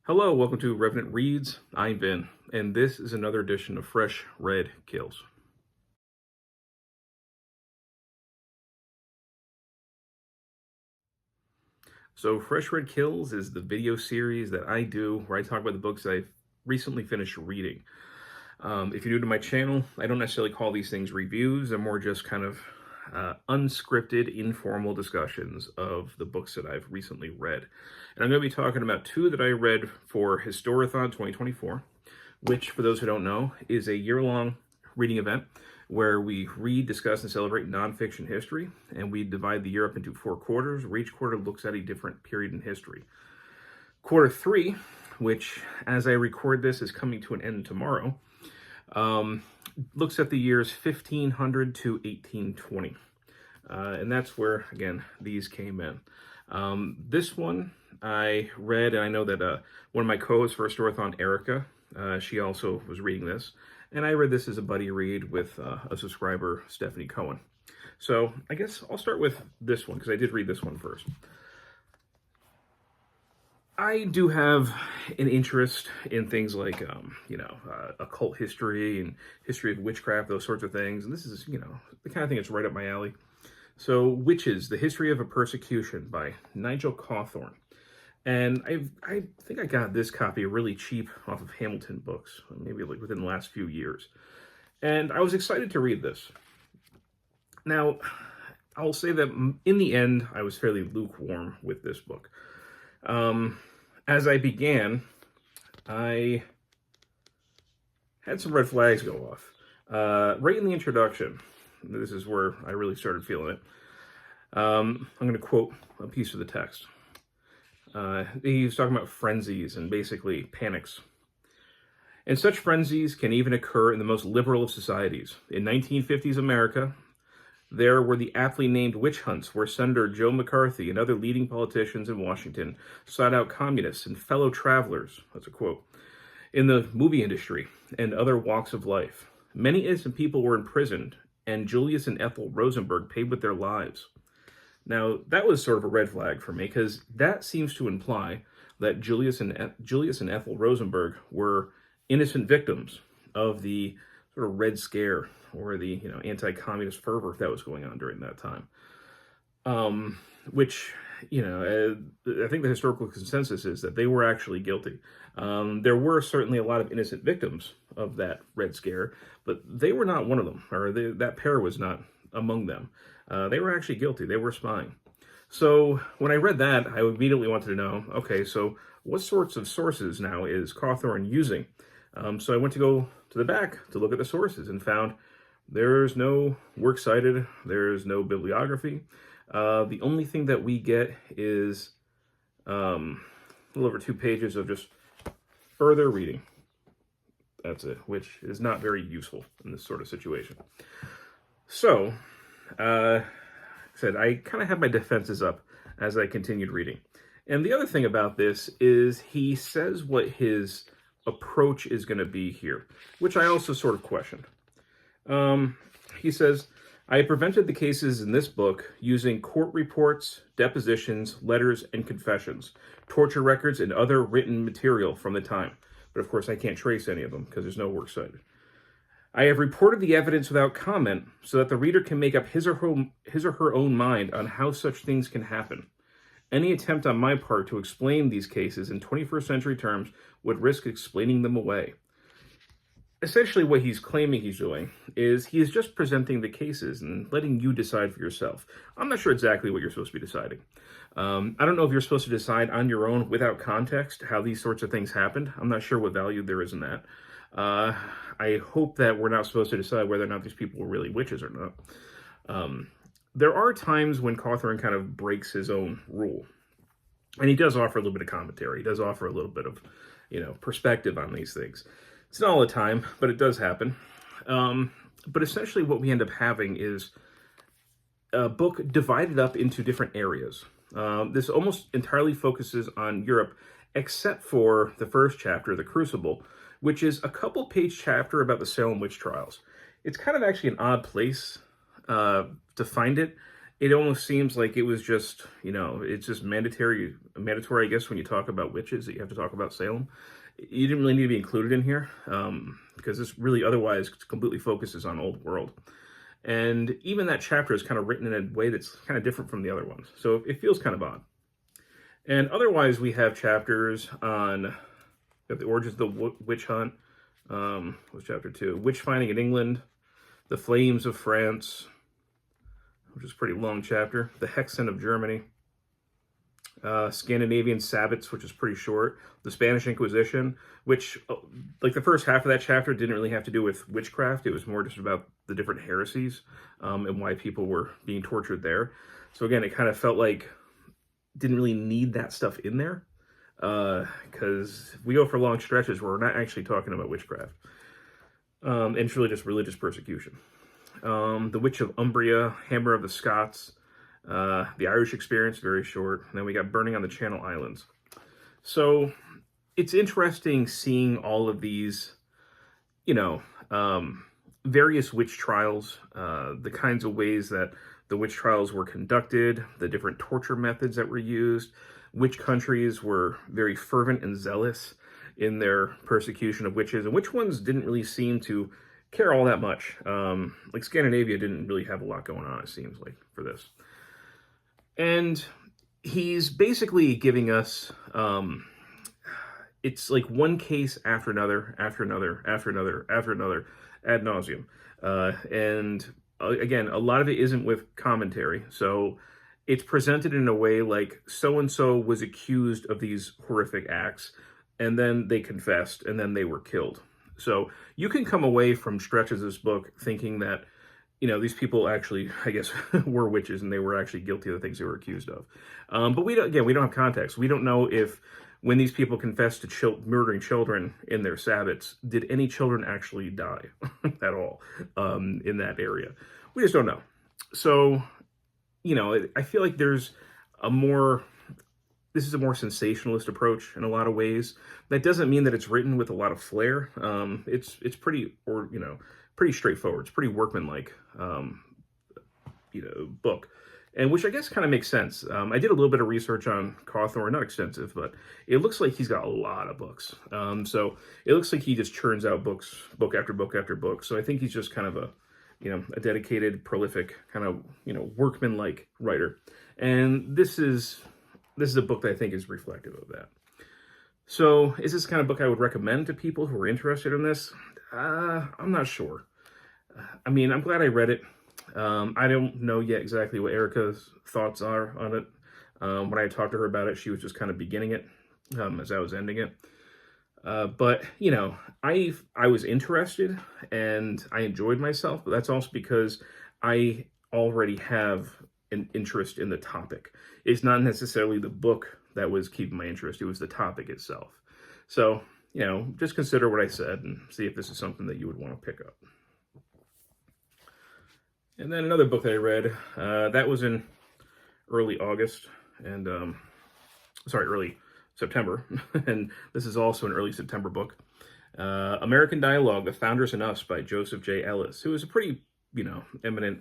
Hello, welcome to Revenant Reads. I'm Vin, and this is another edition of Fresh Red Kills. So Fresh Red Kills is the video series that I do where I talk about the books that I've recently finished reading. If you're new to my channel, I don't necessarily call these things reviews. They're more just kind of unscripted, informal discussions of the books that I've recently read. And I'm going to be talking about two that I read for Historathon 2024, which, for those who don't know, is a year-long reading event where we read, discuss, and celebrate nonfiction history, and we divide the year up into 4 quarters, where each quarter looks at a different period in history. Quarter 3, which, as I record this, is coming to an end tomorrow, looks at the years 1500 to 1820. And that's where, again, these came in. This one I read, and I know that one of my co-hosts for Historathon, Erica, she also was reading this. And I read this as a buddy read with a subscriber, Stephanie Cohen. So I guess I'll start with this one, because I did read this one first. I do have an interest in things like, occult history and history of witchcraft, those sorts of things. And this is, the kind of thing that's right up my alley. So, Witches, The History of a Persecution by Nigel Cawthorne. And I think I got this copy really cheap off of Hamilton Books, maybe like within the last few years. And I was excited to read this. Now, I'll say that in the end, I was fairly lukewarm with this book. As I began, I had some red flags go off. Right in the introduction, this is where I really started feeling it. I'm going to quote a piece of the text. He was talking about frenzies and basically panics. And such frenzies can even occur in the most liberal of societies. In 1950s America, there were the aptly named witch hunts where Senator Joe McCarthy and other leading politicians in Washington sought out communists and fellow travelers, that's a quote, in the movie industry and other walks of life. Many innocent people were imprisoned, and Julius and Ethel Rosenberg paid with their lives. Now, that was sort of a red flag for me, because that seems to imply that Julius and Ethel Rosenberg were innocent victims of the sort of Red Scare or the anti-communist fervor that was going on during that time. Which, I think the historical consensus is that they were actually guilty. There were certainly a lot of innocent victims of that Red Scare, but they were not one of them, or that pair was not among them. They were actually guilty. They were spying. So when I read that, I immediately wanted to know, okay, so what sorts of sources now is Cawthorne using? So I went to go to the back to look at the sources and found there's no works cited, there's no bibliography. The only thing that we get is a little over 2 pages of just further reading. That's it, which is not very useful in this sort of situation. So, I said, I kind of had my defenses up as I continued reading. And the other thing about this is he says what his approach is going to be here, which I also sort of questioned. He says, I prevented the cases in this book using court reports, depositions, letters, and confessions, torture records, and other written material from the time. But of course, I can't trace any of them because there's no works cited. I have reported the evidence without comment so that the reader can make up his or her own mind on how such things can happen. Any attempt on my part to explain these cases in 21st century terms would risk explaining them away. Essentially, what he's claiming he's doing is he is just presenting the cases and letting you decide for yourself. I'm not sure exactly what you're supposed to be deciding. I don't know if you're supposed to decide on your own without context how these sorts of things happened. I'm not sure what value there is in that. I hope that we're not supposed to decide whether or not these people were really witches or not. There are times when Cawthorne kind of breaks his own rule. And he does offer a little bit of commentary. He does offer a little bit of, perspective on these things. It's not all the time, but it does happen. But essentially what we end up having is a book divided up into different areas. This almost entirely focuses on Europe, except for the first chapter, The Crucible, which is a couple-page chapter about the Salem witch trials. It's kind of actually an odd place to find it, it almost seems like it was just, it's just mandatory, I guess, when you talk about witches, that you have to talk about Salem. You didn't really need to be included in here, because this really otherwise completely focuses on Old World. And even that chapter is kind of written in a way that's kind of different from the other ones. So it feels kind of odd. And otherwise, we have chapters on the origins of the witch hunt. Was chapter 2. Witch finding in England. The Flames of France, which is a pretty long chapter. The Hexen of Germany. Scandinavian Sabbats, which is pretty short. The Spanish Inquisition, which, like the first half of that chapter didn't really have to do with witchcraft. It was more just about the different heresies and why people were being tortured there. So again, it kind of felt like didn't really need that stuff in there, because if we go for long stretches where we're not actually talking about witchcraft. And it's really just religious persecution. The Witch of Umbria, Hammer of the Scots, the Irish Experience, very short. And then we got Burning on the Channel Islands. So it's interesting seeing all of these, various witch trials, the kinds of ways that the witch trials were conducted, the different torture methods that were used, which countries were very fervent and zealous in their persecution of witches, and which ones didn't really seem to care all that much. Like Scandinavia didn't really have a lot going on, it seems like, for this. And he's basically giving us, it's like one case after another, after another, after another, after another, ad nauseum. And again, a lot of it isn't with commentary. So it's presented in a way like so-and-so was accused of these horrific acts, and then they confessed, and then they were killed. So you can come away from stretches of this book thinking that, these people actually, I guess, were witches, and they were actually guilty of the things they were accused of. But we don't have context. We don't know if when these people confessed to murdering children in their sabbats, did any children actually die at all in that area? We just don't know. So, I feel like this is a more sensationalist approach in a lot of ways. That doesn't mean that it's written with a lot of flair. It's pretty straightforward. It's pretty workmanlike, book. And which I guess kind of makes sense. I did a little bit of research on Cawthorne, not extensive, but it looks like he's got a lot of books. So it looks like he just churns out books, book after book after book. So I think he's just kind of a dedicated, prolific, kind of, workman-like writer. And this is a book that I think is reflective of that. So is this the kind of book I would recommend to people who are interested in this? I'm not sure. I'm glad I read it. I don't know yet exactly what Erica's thoughts are on it. When I talked to her about it, she was just kind of beginning it as I was ending it. But, I was interested and I enjoyed myself, but that's also because I already have an interest in the topic. It's not necessarily the book that was keeping my interest. It was the topic itself. So, just consider what I said and see if this is something that you would want to pick up. And then another book that I read, that was in early August and, early September. And this is also an early September book. American Dialogue, The Founders and Us by Joseph J. Ellis, who is a pretty, eminent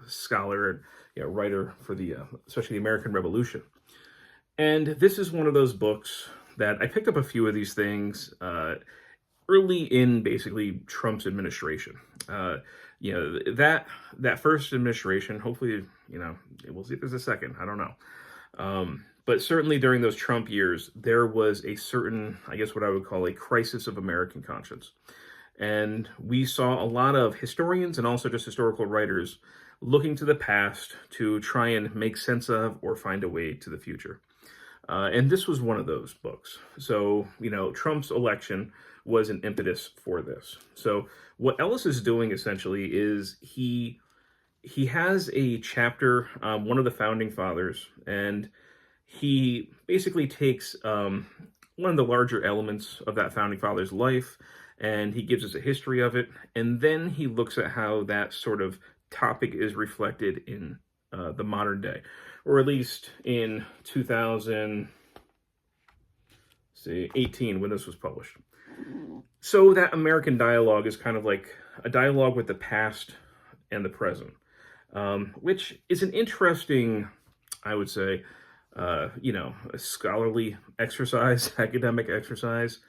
scholar and writer for especially the American Revolution. And this is one of those books that I picked up a few of these things early in basically Trump's administration. That first administration, hopefully, we'll see if there's a second, I don't know. But certainly during those Trump years, there was a certain, I guess what I would call a crisis of American conscience. And we saw a lot of historians and also just historical writers looking to the past to try and make sense of or find a way to the future. And this was one of those books. So, Trump's election was an impetus for this. So what Ellis is doing essentially is he has a chapter, one of the founding fathers, and he basically takes one of the larger elements of that founding father's life, and he gives us a history of it, and then he looks at how that sort of topic is reflected in the modern day, or at least in 2018 when this was published. So that American dialogue is kind of like a dialogue with the past and the present. which is an interesting, I would say, a scholarly exercise, academic exercise.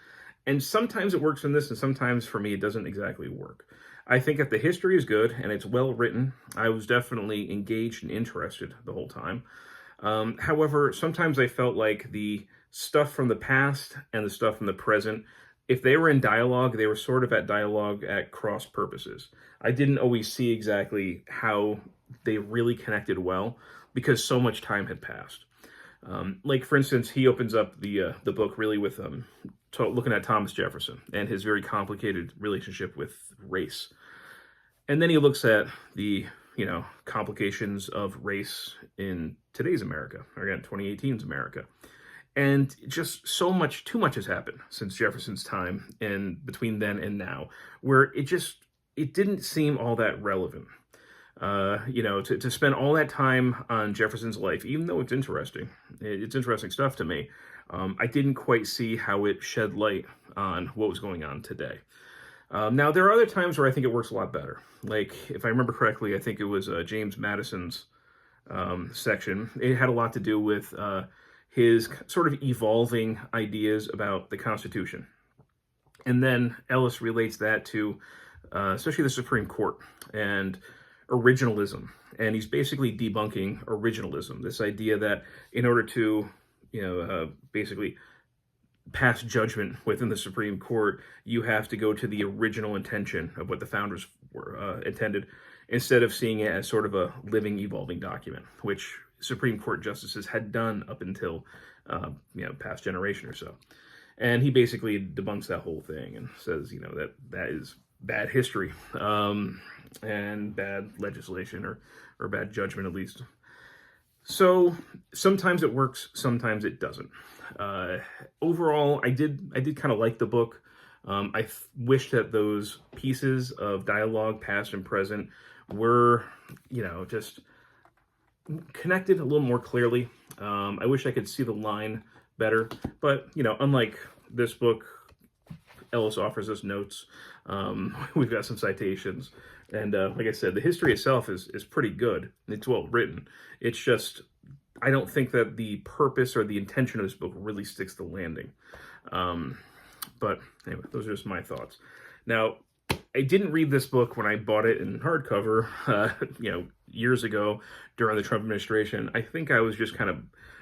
And sometimes it works in this, and sometimes for me it doesn't exactly work. I think if the history is good and it's well written, I was definitely engaged and interested the whole time. However, sometimes I felt like the stuff from the past and the stuff from the present, if they were in dialogue, they were sort of at dialogue at cross purposes. I didn't always see exactly how they really connected well because so much time had passed. Like, for instance, he opens up the book really with looking at Thomas Jefferson and his very complicated relationship with race. And then he looks at the, complications of race in today's America, or again, 2018's America. And just too much has happened since Jefferson's time and between then and now, where it didn't seem all that relevant. To spend all that time on Jefferson's life, even though it's interesting stuff to me, I didn't quite see how it shed light on what was going on today. Now, there are other times where I think it works a lot better. Like, if I remember correctly, I think it was James Madison's section. It had a lot to do with his sort of evolving ideas about the Constitution. And then Ellis relates that to especially the Supreme Court and originalism. And he's basically debunking originalism, this idea that in order to, basically pass judgment within the Supreme Court, you have to go to the original intention of what the founders were intended, instead of seeing it as sort of a living, evolving document, which Supreme Court justices had done up until, past generation or so. And he basically debunks that whole thing and says, that is bad history and bad legislation or bad judgment, at least. So sometimes it works, sometimes it doesn't. Overall, I did kind of like the book. I wish that those pieces of dialogue, past and present, were, just connected a little more clearly. I wish I could see the line better, but, unlike this book, Ellis offers us notes. We've got some citations. And like I said, the history itself is pretty good. It's well written. It's just, I don't think that the purpose or the intention of this book really sticks the landing. But anyway, those are just my thoughts. Now, I didn't read this book when I bought it in hardcover, years ago during the Trump administration. I think I was just kind of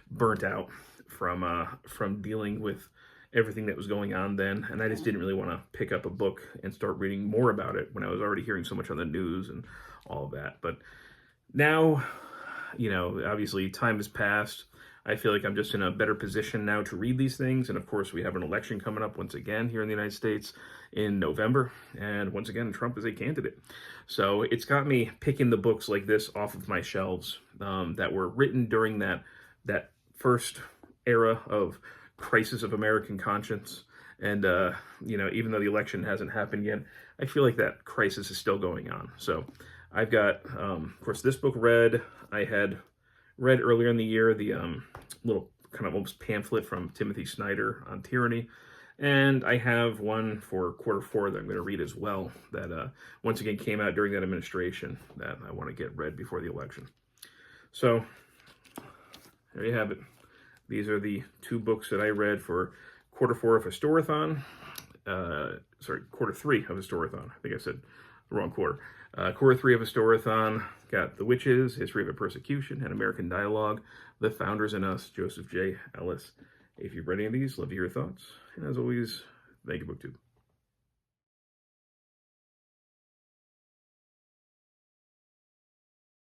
burnt out from dealing with everything that was going on then, and I just didn't really want to pick up a book and start reading more about it when I was already hearing so much on the news and all of that. But now, obviously time has passed. I feel like I'm just in a better position now to read these things, and of course we have an election coming up once again here in the United States in November, and once again Trump is a candidate. So it's got me picking the books like this off of my shelves that were written during that first era of crisis of American conscience. And, even though the election hasn't happened yet, I feel like that crisis is still going on. So I've got, of course, this book read. I had read earlier in the year the little kind of almost pamphlet from Timothy Snyder on tyranny. And I have one for Q4 that I'm going to read as well that once again came out during that administration that I want to get read before the election. So there you have it. These are the two books that I read for Q4 of Historathon. Q3 of Historathon. I think I said the wrong quarter. Q3 of Historathon got The Witches, History of a Persecution, and American Dialogue, The Founders and Us, Joseph J. Ellis. If you've read any of these, love to hear your thoughts. And as always, thank you, BookTube.